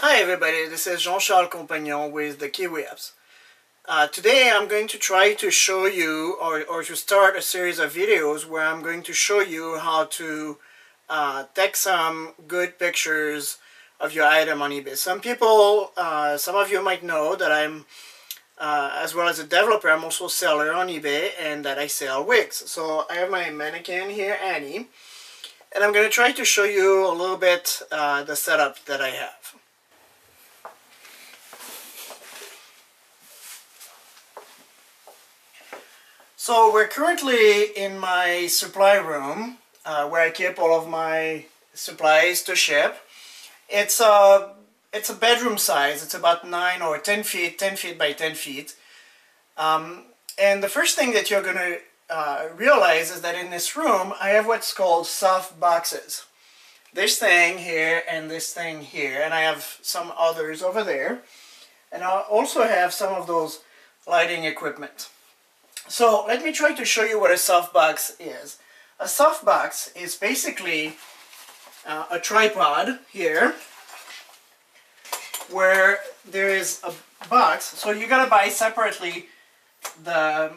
Hi everybody, this is Jean-Charles Compagnon with the KiOui apps. Today I'm going to try to show you or to start a series of videos where I'm going to show you how to take some good pictures of your item on eBay. Some of you might know that I'm, as well as a developer, I'm also a seller on eBay and that I sell wigs. So I have my mannequin here, Annie, and I'm going to try to show you a little bit the setup that I have. So we're currently in my supply room where I keep all of my supplies to ship. It's a bedroom size. It's about 9 or 10 feet by 10 feet. And the first thing that you're going to realize is that in this room I have what's called soft boxes. This thing here and this thing here, and I have some others over there. And I also have some of those lighting equipment. So let me try to show you what a softbox is. A softbox is basically a tripod here where there is a box. So you gotta buy separately the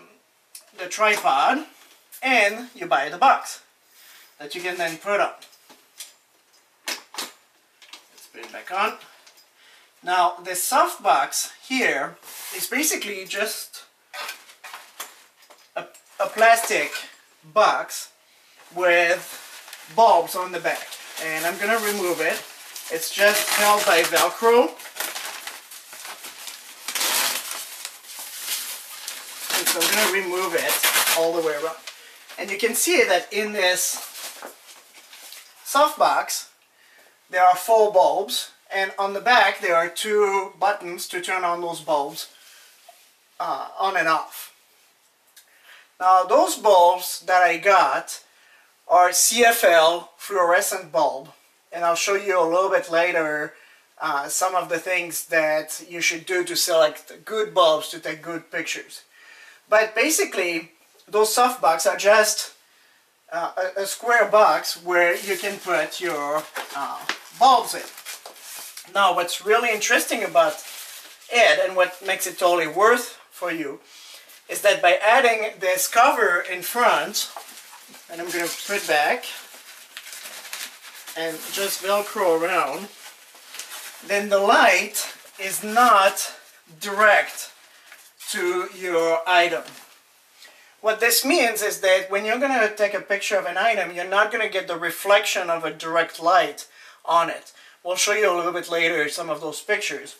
tripod, and you buy the box that you can then put on. Let's put it back on. Now this softbox here is basically just a plastic box with bulbs on the back, and I'm gonna remove it. It's just held by Velcro, and so I'm gonna remove it all the way around. And you can see that in this softbox there are 4 bulbs, and on the back there are 2 buttons to turn on those bulbs on and off. Now those bulbs that I got are CFL fluorescent bulb, and I'll show you a little bit later some of the things that you should do to select good bulbs to take good pictures. But basically those softboxes are just a square box where you can put your bulbs in. Now what's really interesting about it, and what makes it totally worth for you, is that by adding this cover in front, and I'm going to put back and just Velcro around, then the light is not direct to your item. What this means is that when you're going to take a picture of an item, you're not going to get the reflection of a direct light on it. We'll show you a little bit later some of those pictures.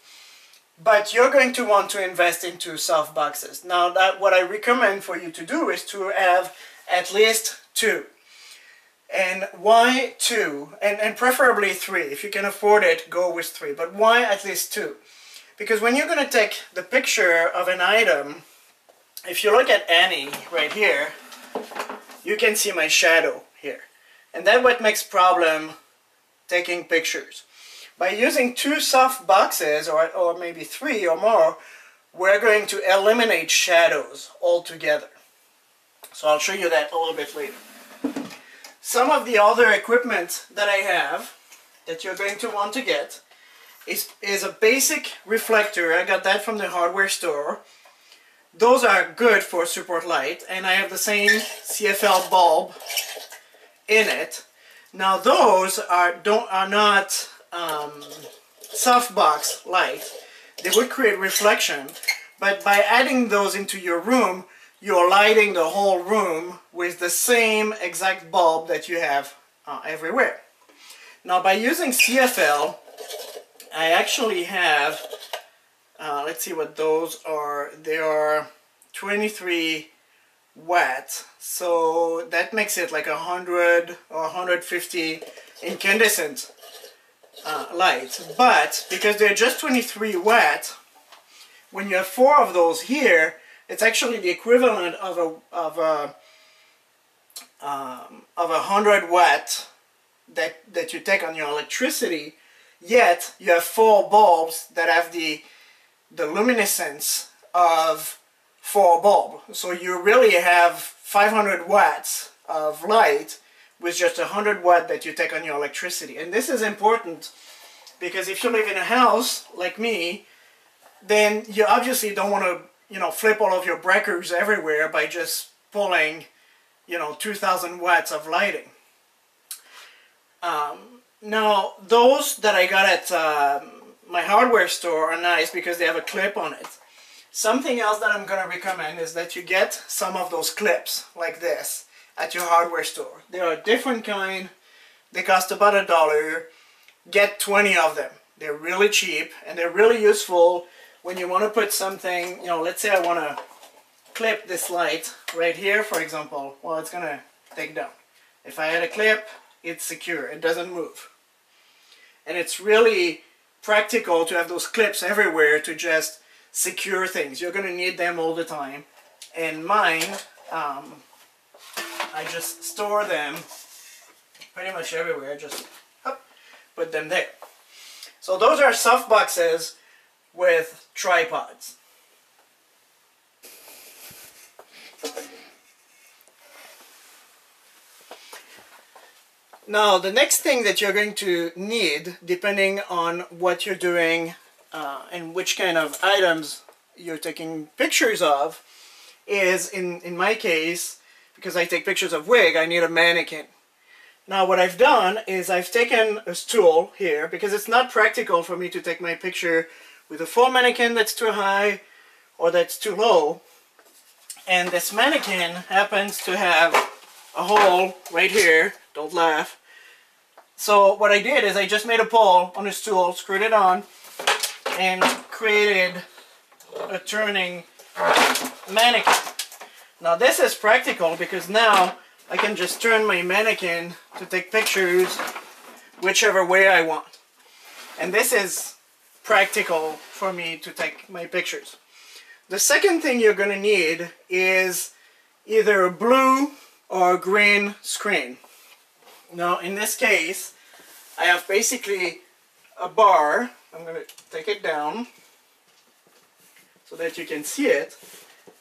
But you're going to want to invest into softboxes. Now, what I recommend for you to do is to have at least 2. And why 2? And preferably 3. If you can afford it, go with 3. But why at least 2? Because when you're going to take the picture of an item, if you look at Annie right here, you can see my shadow here. And that's what makes problem taking pictures. By using 2 soft boxes, or maybe 3 or more, we're going to eliminate shadows altogether. So I'll show you that a little bit later. Some of the other equipment that I have that you're going to want to get is a basic reflector. I got that from the hardware store. Those are good for support light, and I have the same CFL bulb in it. Now those are not softbox light. They would create reflection, but by adding those into your room, you're lighting the whole room with the same exact bulb that you have everywhere. Now by using CFL, I actually have, let's see what those are. They are 23 watt, so that makes it like 100 or 150 incandescent light. But because they're just 23 watt, when you have 4 of those here, it's actually the equivalent of a 100 watt that you take on your electricity. Yet you have 4 bulbs that have the luminescence of 4 bulbs. So you really have 500 watts of light with just 100 watt that you take on your electricity. And this is important Because if you live in a house like me, then you obviously don't want to, you know, flip all of your breakers everywhere by just pulling, you know, 2000 watts of lighting. Now, those that I got at my hardware store are nice because they have a clip on it. Something else that I'm going to recommend is that you get some of those clips like this at your hardware store. They are a different kind. They cost about $1. Get 20 of them. They're really cheap and they're really useful when you want to put something, you know, let's say I want to clip this light right here, for example. Well, it's going to take down. If I had a clip, it's secure. It doesn't move. And it's really practical to have those clips everywhere to just secure things. You're going to need them all the time. And mine, I just store them pretty much everywhere. Just put them there. So those are softboxes with tripods. Now, the next thing that you're going to need, depending on what you're doing and which kind of items you're taking pictures of, is, in my case, because I take pictures of wig, I need a mannequin. Now, what I've done is I've taken a stool here, because it's not practical for me to take my picture with a full mannequin that's too high or that's too low. And this mannequin happens to have a hole right here. Don't laugh. So what I did is I just made a pole on a stool, screwed it on, and created a turning mannequin. Now this is practical because now I can just turn my mannequin to take pictures whichever way I want. And this is practical for me to take my pictures. The second thing you're going to need is either a blue or a green screen. Now in this case, I have basically a bar. I'm going to take it down so that you can see it.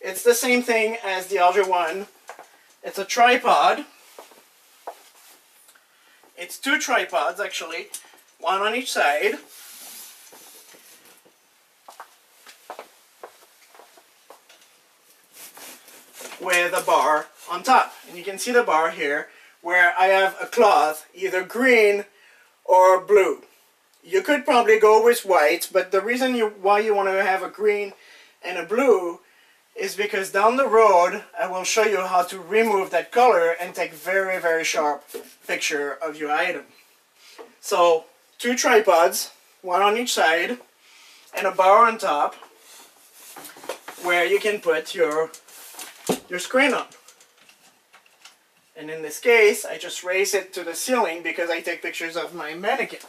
It's the same thing as the other one. It's a tripod. It's two tripods actually, one on each side. With a bar on top. And you can see the bar here where I have a cloth, either green or blue. You could probably go with white, but the reason why you want to have a green and a blue is because down the road I will show you how to remove that color and take very, very sharp picture of your item. So two tripods, one on each side, and a bar on top where you can put your screen on. And in this case, I just raise it to the ceiling because I take pictures of my mannequin.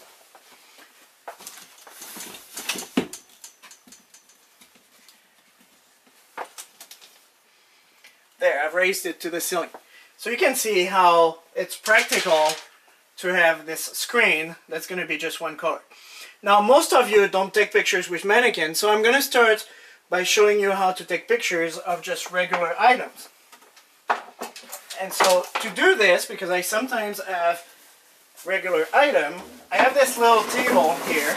There, I've raised it to the ceiling. So you can see how it's practical to have this screen that's going to be just one color. Now, most of you don't take pictures with mannequins, so I'm going to start by showing you how to take pictures of just regular items. And so to do this, because I sometimes have regular item, I have this little table here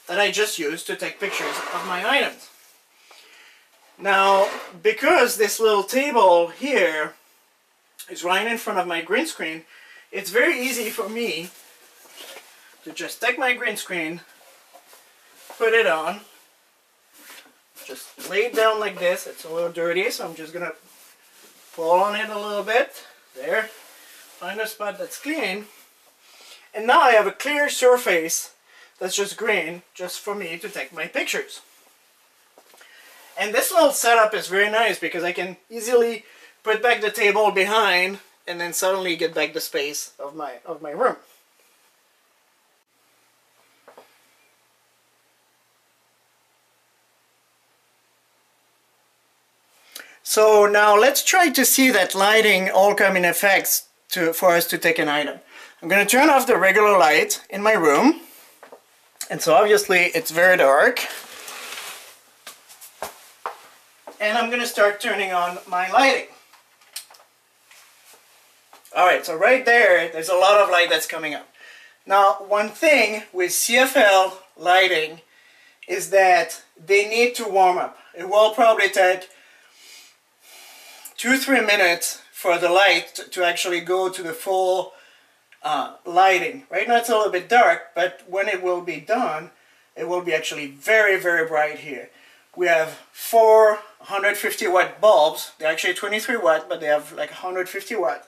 that I just use to take pictures of my items. Now, because this little table here is right in front of my green screen, it's very easy for me to just take my green screen, put it on, just lay it down like this. It's a little dirty, so I'm just going to pull on it a little bit. There. Find a spot that's clean. And now I have a clear surface that's just green, just for me to take my pictures. And this little setup is very nice because I can easily put back the table behind and then suddenly get back the space of my room. So now let's try to see that lighting all come in effect for us to take an item. I'm going to turn off the regular light in my room. And so obviously it's very dark. And I'm going to start turning on my lighting. Alright, so right there, there's a lot of light that's coming up. Now, one thing with CFL lighting is that they need to warm up. It will probably take 2-3 minutes for the light to actually go to the full lighting. Right now it's a little bit dark, but when it will be done, it will be actually very, very bright here. We have 4 150 watt bulbs. They're actually 23 watt, but they have like 150 watt.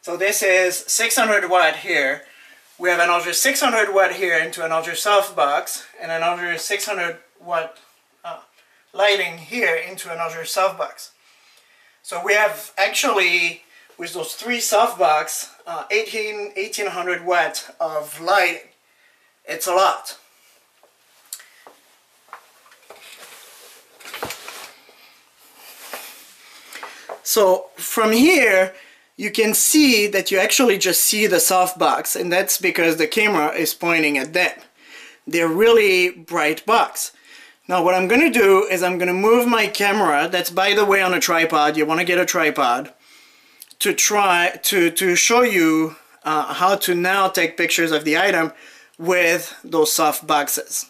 So this is 600 watt here. We have another 600 watt here into another softbox, and another 600 watt lighting here into another softbox. So we have actually, with those 3 softbox, 1800 watt of lighting. It's a lot. So from here, you can see that you actually just see the softbox, and that's because the camera is pointing at them. They're really bright box. Now what I'm going to do is I'm going to move my camera, that's by the way on a tripod, you want to get a tripod, to try to show you how to now take pictures of the item with those soft boxes.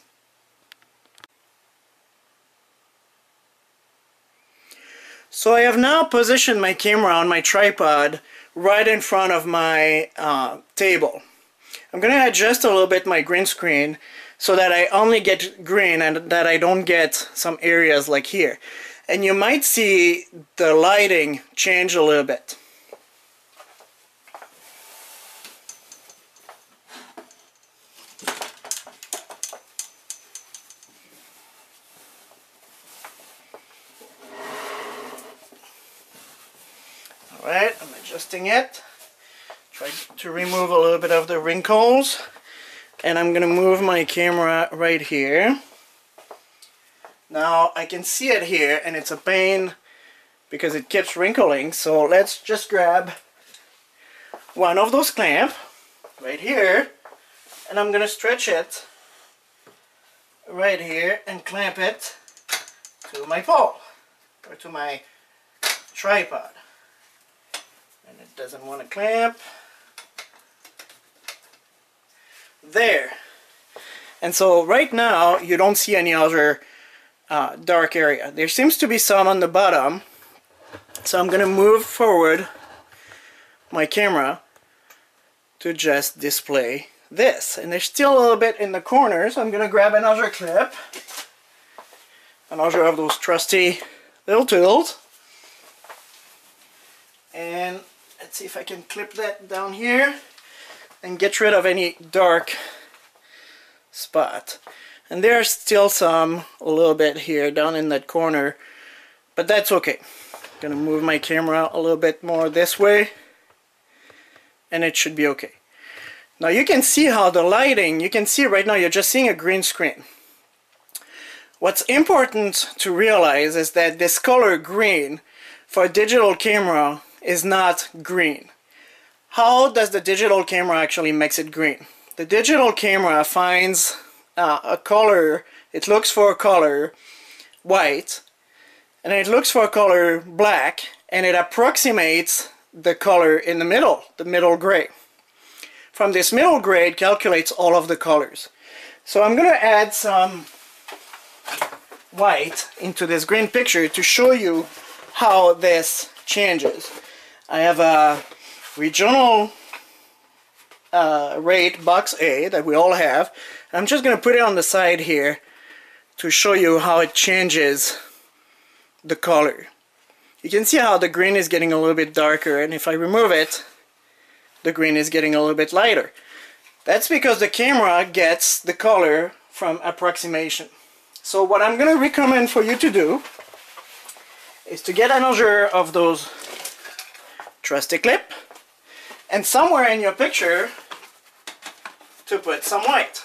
So I have now positioned my camera on my tripod right in front of my table. I'm going to adjust a little bit my green screen so that I only get green and that I don't get some areas like here. And you might see the lighting change a little bit. Alright, I'm adjusting it. Try to remove a little bit of the wrinkles. And I'm going to move my camera right here. Now I can see it here, and it's a pain because it keeps wrinkling. So let's just grab one of those clamps right here, and I'm going to stretch it right here and clamp it to my pole or to my tripod. And it doesn't want to clamp. There. And so right now you don't see any other dark area. There seems to be some on the bottom. So I'm going to move forward my camera to just display this. And there's still a little bit in the corner, so I'm going to grab another clip. Another of those trusty little tools. And let's see if I can clip that down here and get rid of any dark spot. And there's still some a little bit here down in that corner, but that's okay. I'm gonna move my camera a little bit more this way, and it should be okay. Now you can see how the lighting, you can see right now you're just seeing a green screen. What's important to realize is that this color green for a digital camera is not green. How does the digital camera actually makes it green? The digital camera finds a color, it looks for a color white, and it looks for a color black, and it approximates the color in the middle gray. From this middle gray, it calculates all of the colors. So I'm going to add some white into this green picture to show you how this changes. I have a regional rate box A that we all have. I'm just going to put it on the side here to show you how it changes the color. You can see how the green is getting a little bit darker, and if I remove it, the green is getting a little bit lighter. That's because the camera gets the color from approximation. So what I'm going to recommend for you to do is to get another of those trusty clip, and somewhere in your picture to put some white.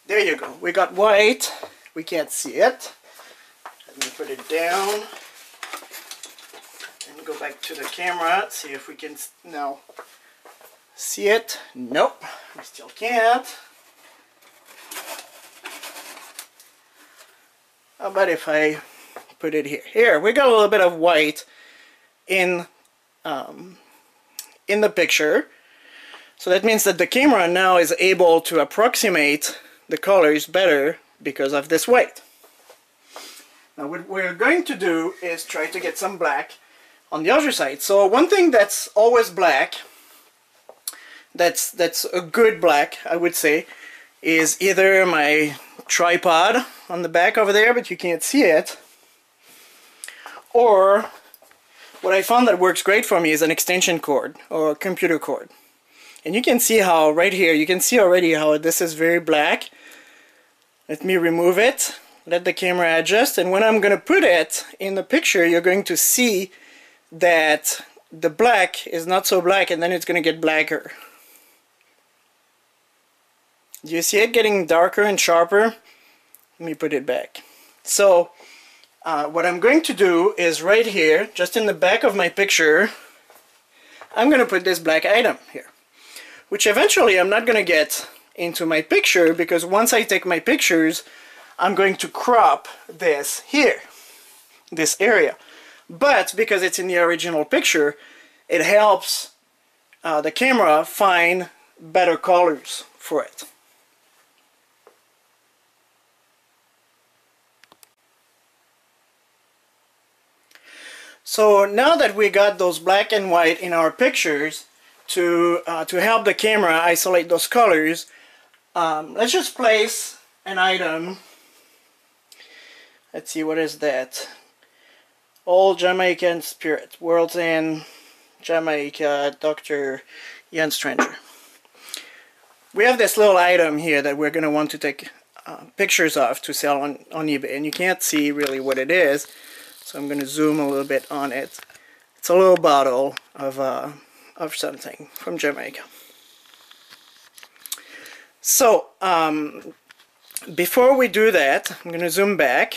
There you go. We got white. We can't see it. Let me put it down and go back to the camera, see if we can now see it. Nope, we still can't. How about if I put it here? Here, we got a little bit of white in the picture. So that means that the camera now is able to approximate the colors better because of this white. Now what we're going to do is try to get some black on the other side. So one thing that's always black, that's a good black, I would say, is either my tripod on the back over there, but you can't see it, or what I found that works great for me is an extension cord or a computer cord. And you can see how right here, you can see already how this is very black. Let me remove it, let the camera adjust, and when I'm going to put it in the picture, you're going to see that the black is not so black, and then it's going to get blacker. Do you see it getting darker and sharper? Let me put it back. So what I'm going to do is right here, just in the back of my picture, I'm going to put this black item here, which eventually I'm not going to get into my picture, because once I take my pictures, I'm going to crop this here, this area. But because it's in the original picture, it helps the camera find better colors for it. So now that we got those black and white in our pictures to help the camera isolate those colors, let's just place an item. Let's see, what is that? Old Jamaican Spirit, World's End, Jamaica, Dr. Ian Stranger. We have this little item here that we're going to want to take pictures of to sell on eBay, and you can't see really what it is, so I'm going to zoom a little bit on it. It's a little bottle of something from Jamaica. So before we do that, I'm going to zoom back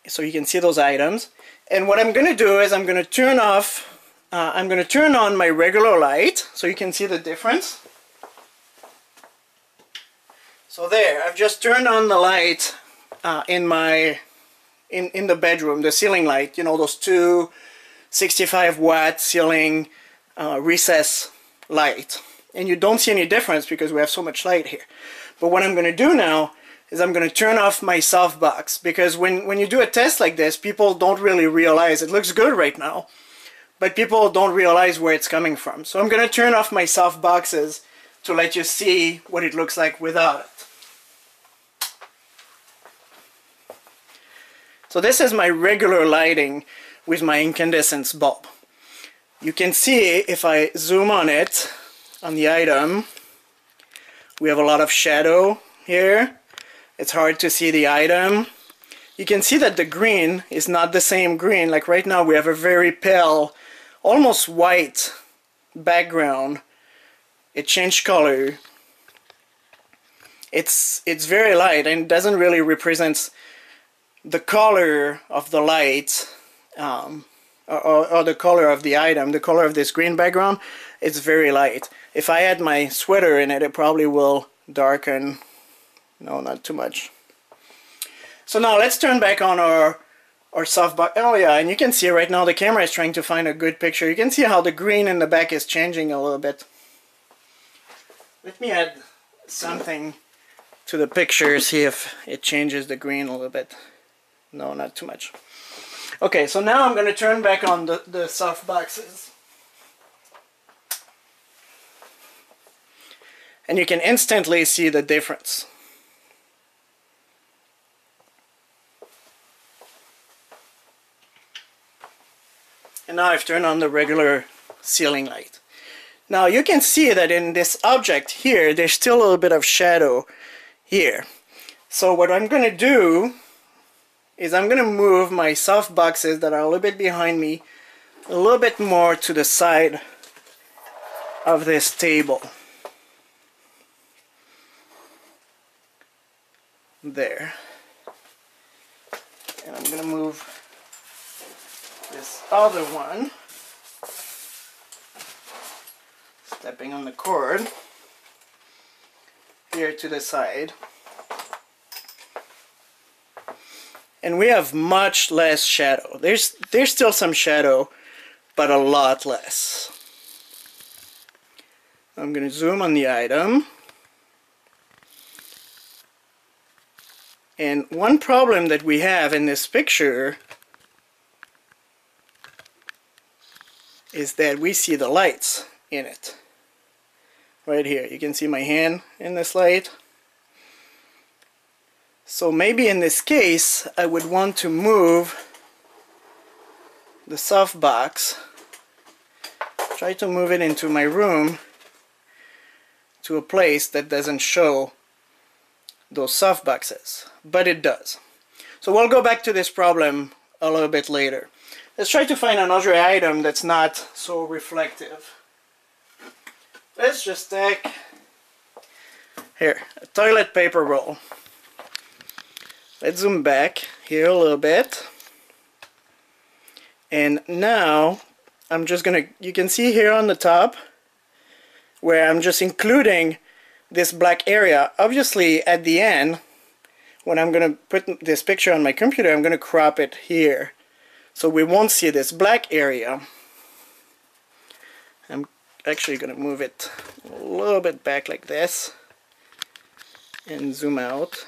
so you can see those items. And what I'm going to do is I'm going to turn on my regular light so you can see the difference. So there, I've just turned on the light in the bedroom, the ceiling light, you know, those two 65-watt ceiling recess light. And you don't see any difference because we have so much light here. But what I'm going to do now is I'm going to turn off my softbox, because when you do a test like this, people don't really realize, it looks good right now, but people don't realize where it's coming from. So I'm going to turn off my softboxes to let you see what it looks like without it. So this is my regular lighting with my incandescence bulb. You can see if I zoom on it, on the item, we have a lot of shadow here. It's hard to see the item. You can see that the green is not the same green. Like right now we have a very pale, almost white background. It changed color. It's very light and it doesn't really represent the color of the light or the color of the item. The color of this green background, it's very light. If I add my sweater in it, it probably will darken. No, not too much. So now let's turn back on our softbox. Oh yeah, and you can see right now the camera is trying to find a good picture. You can see how the green in the back is changing a little bit. Let me add something to the picture, see if it changes the green a little bit. No, not too much. Okay, so now I'm going to turn back on the softboxes. And you can instantly see the difference. And now I've turned on the regular ceiling light. Now you can see that in this object here, there's still a little bit of shadow here. So what I'm going to do is I'm going to move my softboxes that are a little bit behind me a little bit more to the side of this table. There. And I'm going to move this other one, stepping on the cord, here to the side. And we have much less shadow. There's still some shadow, but a lot less. I'm going to zoom on the item. And one problem that we have in this picture is that we see the lights in it. Right here, you can see my hand in this light. So maybe in this case, I would want to move the softbox, try to move it into my room to a place that doesn't show those softboxes, but it does. So we'll go back to this problem a little bit later. Let's try to find another item that's not so reflective. Let's just take here a toilet paper roll. Let's zoom back here a little bit. And now I'm just gonna, you can see here on the top where I'm just including this black area. Obviously at the end, when I'm gonna put this picture on my computer, I'm gonna crop it here so we won't see this black area. I'm actually gonna move it a little bit back like this and zoom out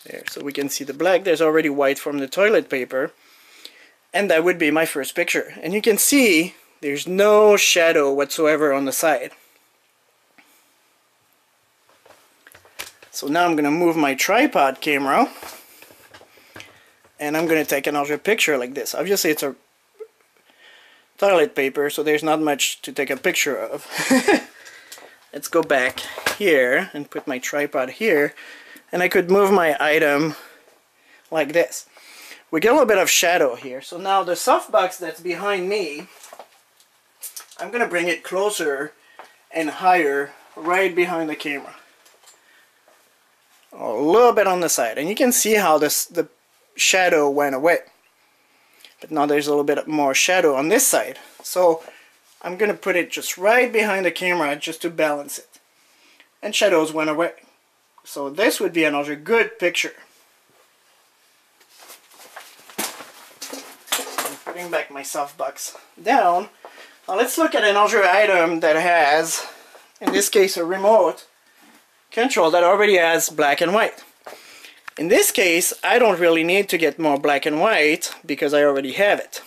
there so we can see the black. There's already white from the toilet paper, and that would be my first picture. And you can see there's no shadow whatsoever on the side. So now I'm gonna move my tripod camera and I'm gonna take another picture like this. Obviously it's a toilet paper, so there's not much to take a picture of. Let's go back here and put my tripod here, and I could move my item like this. We get a little bit of shadow here. So now the softbox that's behind me, I'm gonna bring it closer and higher right behind the camera. A little bit on the side, and you can see how the shadow went away. But now there's a little bit more shadow on this side. So I'm gonna put it just right behind the camera just to balance it. And shadows went away. So this would be another good picture. I'm putting back my softbox down. Now let's look at another item that has, in this case, a remote control that already has black and white. In this case, I don't really need to get more black and white because I already have it.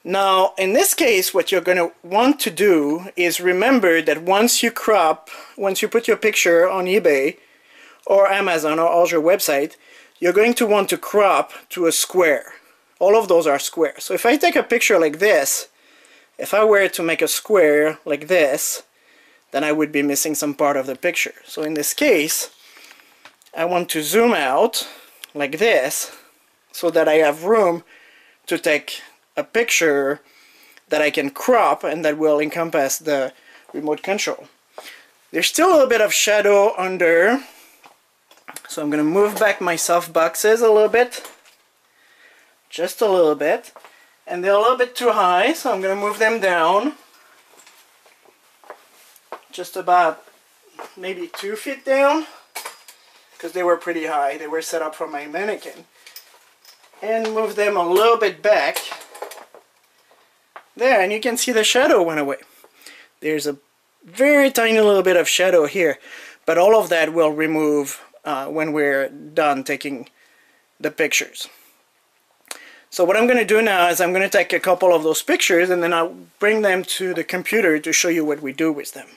Now, in this case, what you're going to want to do is remember that once you put your picture on eBay or Amazon or other website, you're going to want to crop to a square. All of those are square. So if I take a picture like this, if I were to make a square like this, then I would be missing some part of the picture. So in this case, I want to zoom out like this so that I have room to take a picture that I can crop and that will encompass the remote control. There's still a little bit of shadow under, so I'm going to move back my softboxes a little bit, just a little bit, and they're a little bit too high, so I'm going to move them down just about maybe 2 feet down, because they were pretty high. They were set up for my mannequin. And move them a little bit back there, and you can see the shadow went away. There's a very tiny little bit of shadow here, but all of that will remove when we're done taking the pictures. So what I'm going to do now is I'm going to take a couple of those pictures and then I'll bring them to the computer to show you what we do with them.